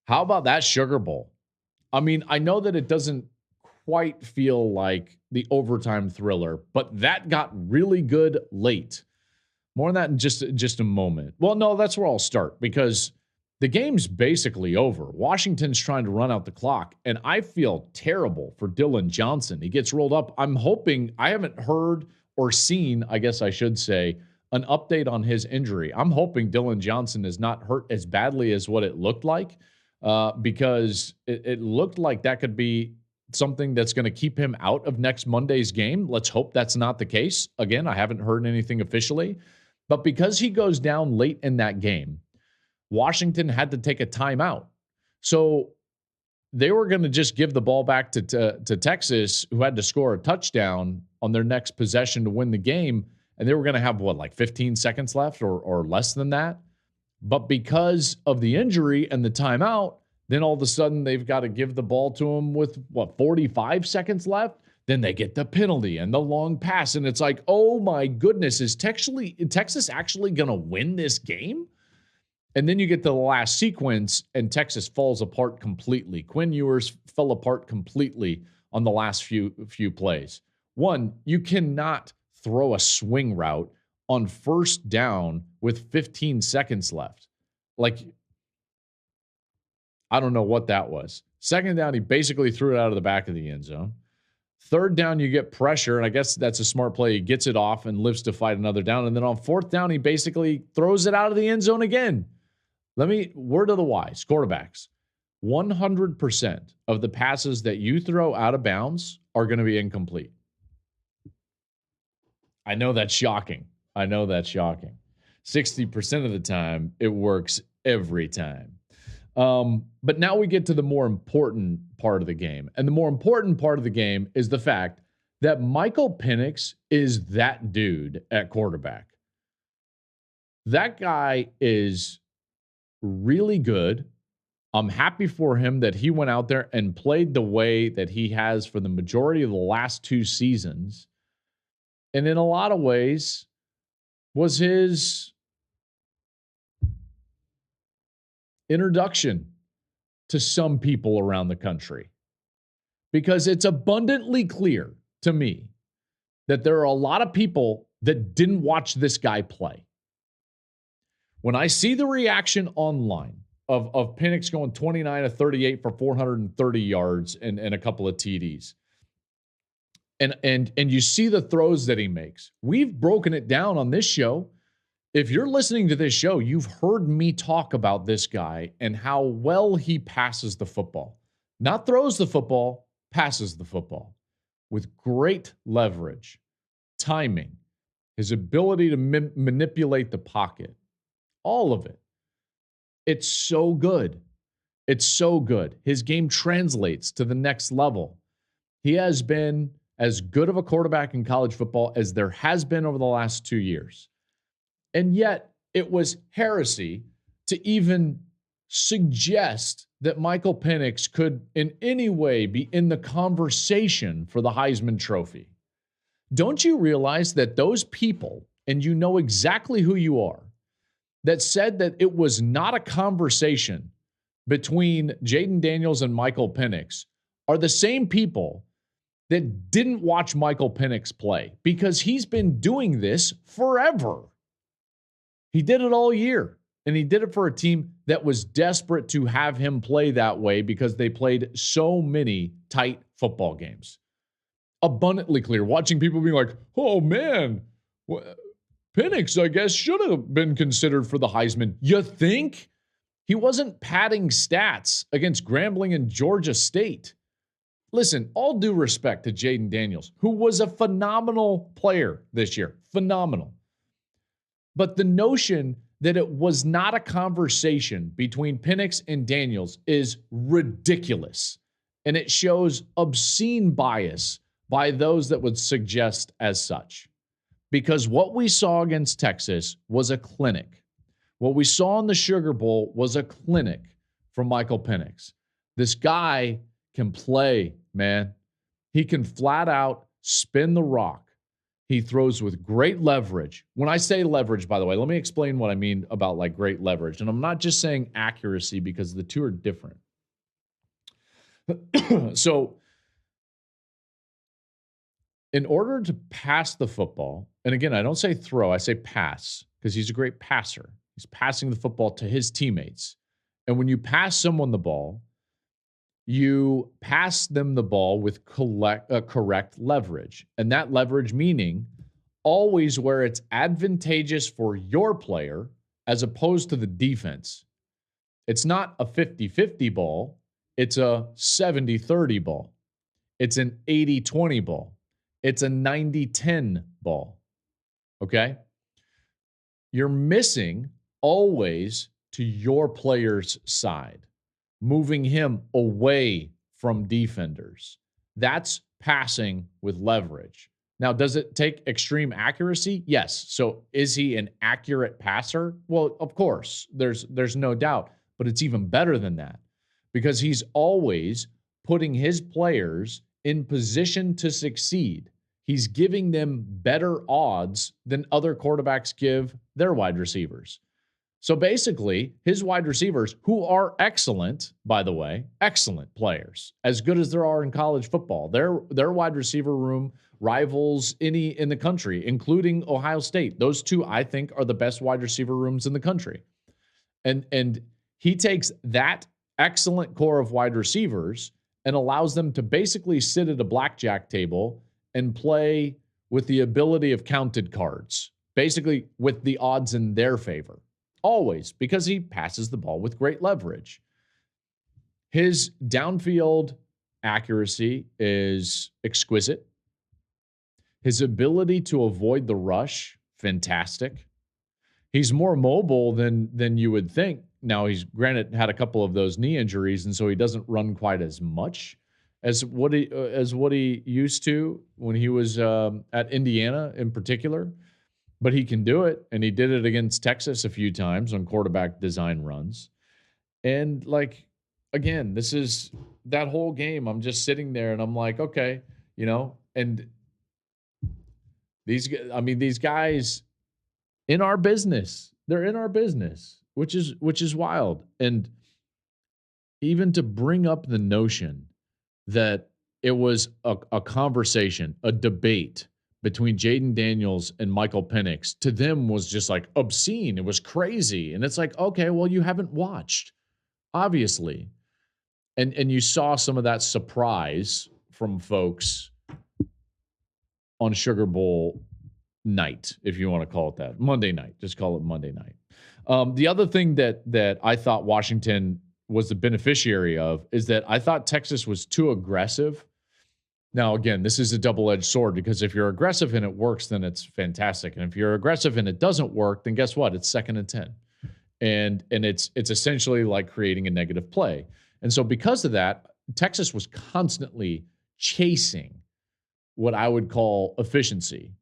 How about that Sugar Bowl? I mean, I know that it doesn't quite feel like the overtime thriller, but that got really good late. More on that in just a moment. Well, no, that's where I'll start because the game's basically over. Washington's trying to run out the clock, and I feel terrible for Dylan Johnson. He gets rolled up. I'm hoping I haven't heard or seen, I guess I should say, an update on his injury. I'm hoping Dylan Johnson is not hurt as badly as what it looked like because it looked like that could be something that's going to keep him out of next Monday's game. Let's hope that's not the case. Again, I haven't heard anything officially. But because he goes down late in that game, Washington had to take a timeout. So they were going to just give the ball back to Texas, who had to score a touchdown on their next possession to win the game. And they were going to have, like 15 seconds left or less than that. But because of the injury and the timeout, then all of a sudden they've got to give the ball to him with, 45 seconds left? Then they get the penalty and the long pass. And it's like, oh my goodness, is Texas actually going to win this game? And then you get to the last sequence and Texas falls apart completely. Quinn Ewers fell apart completely on the last few plays. One, you cannot throw a swing route on first down with 15 seconds left. Like, I don't know what that was. Second down, he basically threw it out of the back of the end zone. Third down, you get pressure, and I guess that's a smart play. He gets it off and lives to fight another down. And then on fourth down, he basically throws it out of the end zone again. Word of the wise, quarterbacks. 100% of the passes that you throw out of bounds are going to be incomplete. I know that's shocking. 60% of the time, it works every time. But now we get to the more important part of the game. And the more important part of the game is the fact that Michael Penix is that dude at quarterback. That guy is really good. I'm happy for him that he went out there and played the way that he has for the majority of the last 2 seasons. And in a lot of ways was his introduction to some people around the country. Because it's abundantly clear to me that there are a lot of people that didn't watch this guy play. When I see the reaction online of Penix going 29 of 38 for 430 yards and a couple of TDs, and you see the throws that he makes, we've broken it down on this show. If you're listening to this show, you've heard me talk about this guy and how well he passes the football. Not throws the football, passes the football with great leverage, timing, his ability to manipulate the pocket, all of it. It's so good. It's so good. His game translates to the next level. He has been as good of a quarterback in college football as there has been over the last 2 years. And yet it was heresy to even suggest that Michael Penix could in any way be in the conversation for the Heisman Trophy. Don't you realize that those people, and you know exactly who you are, that said that it was not a conversation between Jayden Daniels and Michael Penix are the same people that didn't watch Michael Penix play because he's been doing this forever. He did it all year, and he did it for a team that was desperate to have him play that way because they played so many tight football games. Abundantly clear. Watching people being like, oh, man, Penix, I guess, should have been considered for the Heisman. You think? He wasn't padding stats against Grambling and Georgia State. Listen, all due respect to Jayden Daniels, who was a phenomenal player this year. Phenomenal. But the notion that it was not a conversation between Penix and Daniels is ridiculous. And it shows obscene bias by those that would suggest as such. Because what we saw against Texas was a clinic. What we saw in the Sugar Bowl was a clinic from Michael Penix. This guy can play, man. He can flat out spin the rock. He throws with great leverage. When I say leverage, by the way, let me explain what I mean about like great leverage. And I'm not just saying accuracy because the two are different. So in order to pass the football, and again, I don't say throw, I say pass because he's a great passer. He's passing the football to his teammates. And when you pass someone the ball, you pass them the ball with correct leverage. And that leverage meaning always where it's advantageous for your player as opposed to the defense. It's not a 50-50 ball. It's a 70-30 ball. It's an 80-20 ball. It's a 90-10 ball. Okay? You're missing always to your player's side, moving him away from defenders. That's passing with leverage. Now, does it take extreme accuracy? Yes. So is he an accurate passer? Well, of course, there's no doubt, but it's even better than that because he's always putting his players in position to succeed. He's giving them better odds than other quarterbacks give their wide receivers. So basically, his wide receivers, who are excellent, by the way, excellent players, as good as there are in college football, their wide receiver room rivals any in the country, including Ohio State. Those two, I think, are the best wide receiver rooms in the country. And he takes that excellent core of wide receivers and allows them to basically sit at a blackjack table and play with the ability of counted cards, basically with the odds in their favor. Always, because he passes the ball with great leverage. His downfield accuracy is exquisite. His ability to avoid the rush, fantastic. He's more mobile than you would think. Now, he's granted had a couple of those knee injuries, and so he doesn't run quite as much as what he used to when he was at Indiana in particular. But he can do it, and he did it against Texas a few times on quarterback design runs. And, like, again, this is that whole game. I'm just sitting there, and I'm like, okay, and these guys in our business, they're in our business, which is wild. And even to bring up the notion that it was a conversation, a debate between Jaden Daniels and Michael Penix, to them was just like obscene. It was crazy. And it's like, okay, well, you haven't watched, obviously. And you saw some of that surprise from folks on Sugar Bowl night, if you want to call it that. Monday night. Just call it Monday night. The other thing that I thought Washington was the beneficiary of is that I thought Texas was too aggressive. Now, again, this is a double-edged sword because if you're aggressive and it works, then it's fantastic. And if you're aggressive and it doesn't work, then guess what? It's 2nd and 10. And it's essentially like creating a negative play. And so because of that, Texas was constantly chasing what I would call efficiency.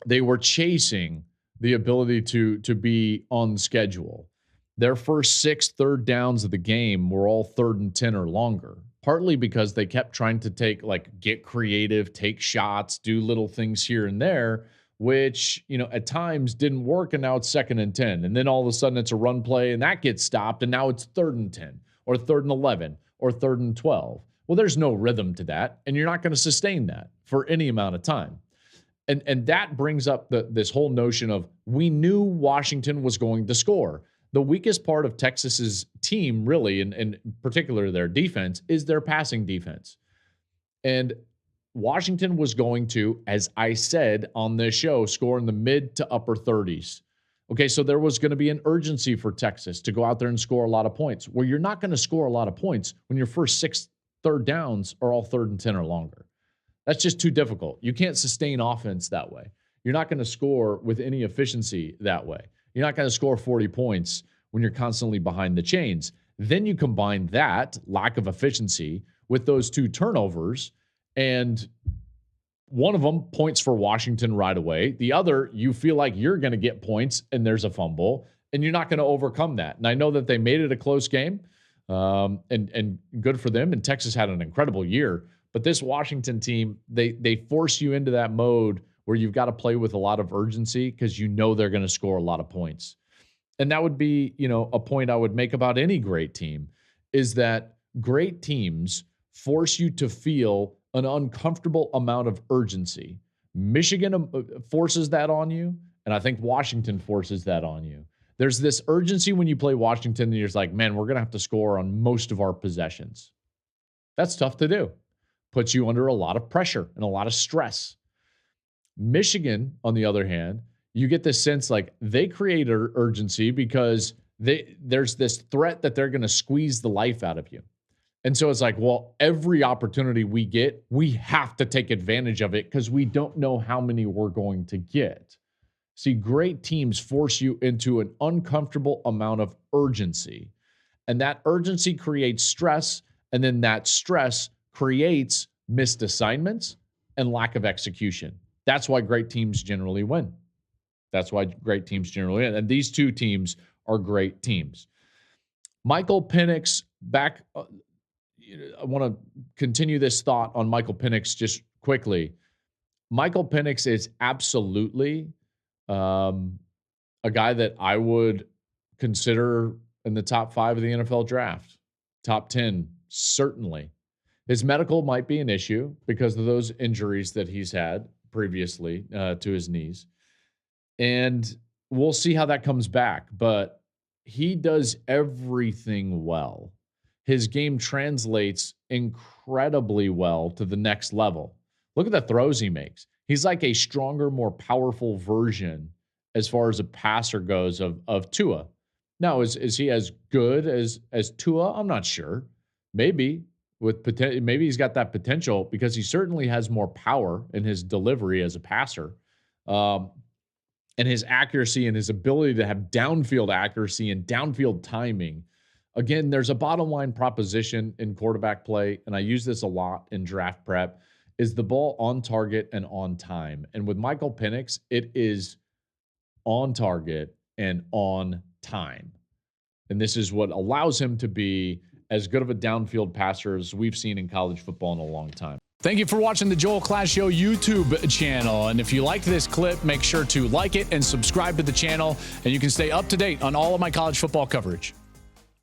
They were chasing the ability to be on schedule. Their first 6 third downs of the game were all 3rd and 10 or longer. Partly because they kept trying to get creative, take shots, do little things here and there, which, at times didn't work. And now it's 2nd and 10. And then all of a sudden it's a run play and that gets stopped. And now it's 3rd and 10 or 3rd and 11 or 3rd and 12. Well, there's no rhythm to that. And you're not going to sustain that for any amount of time. And that brings up this whole notion of we knew Washington was going to score. The weakest part of Texas's team, really, and in particular their defense, is their passing defense. And Washington was going to, as I said on this show, score in the mid to upper 30s. Okay, so there was going to be an urgency for Texas to go out there and score a lot of points. Well, you're not going to score a lot of points when your first 6 third downs are all 3rd and 10 or longer. That's just too difficult. You can't sustain offense that way. You're not going to score with any efficiency that way. You're not going to score 40 points when you're constantly behind the chains. Then you combine that lack of efficiency with those 2 turnovers, and one of them points for Washington right away. The other, you feel like you're going to get points, and there's a fumble, and you're not going to overcome that. And I know that they made it a close game, and good for them. And Texas had an incredible year. But this Washington team, they force you into that mode where you've got to play with a lot of urgency because you know they're going to score a lot of points. And that would be, a point I would make about any great team, is that great teams force you to feel an uncomfortable amount of urgency. Michigan forces that on you, and I think Washington forces that on you. There's this urgency when you play Washington, and you're just like, man, we're going to have to score on most of our possessions. That's tough to do. Puts you under a lot of pressure and a lot of stress. Michigan, on the other hand, you get this sense like they create urgency because there's this threat that they're going to squeeze the life out of you. And so it's like, well, every opportunity we get, we have to take advantage of it because we don't know how many we're going to get. See, great teams force you into an uncomfortable amount of urgency. And that urgency creates stress. And then that stress creates missed assignments and lack of execution. That's why great teams generally win. And these two teams are great teams. Michael Penix back. I want to continue this thought on Michael Penix just quickly. Michael Penix is absolutely a guy that I would consider in the top 5 of the NFL draft. Top 10, certainly. His medical might be an issue because of those injuries that he's had previously to his knees. And we'll see how that comes back. But he does everything well. His game translates incredibly well to the next level. Look at the throws he makes. He's like a stronger, more powerful version as far as a passer goes of Tua. Now, is he as good as Tua? I'm not sure. Maybe maybe he's got that potential because he certainly has more power in his delivery as a passer. And his accuracy and his ability to have downfield accuracy and downfield timing. Again, there's a bottom line proposition in quarterback play, and I use this a lot in draft prep, is the ball on target and on time. And with Michael Penix, it is on target and on time. And this is what allows him to be as good of a downfield passer as we've seen in college football in a long time. Thank you for watching the Joel Klatt Show YouTube channel. And if you liked this clip, make sure to like it and subscribe to the channel, and you can stay up to date on all of my college football coverage.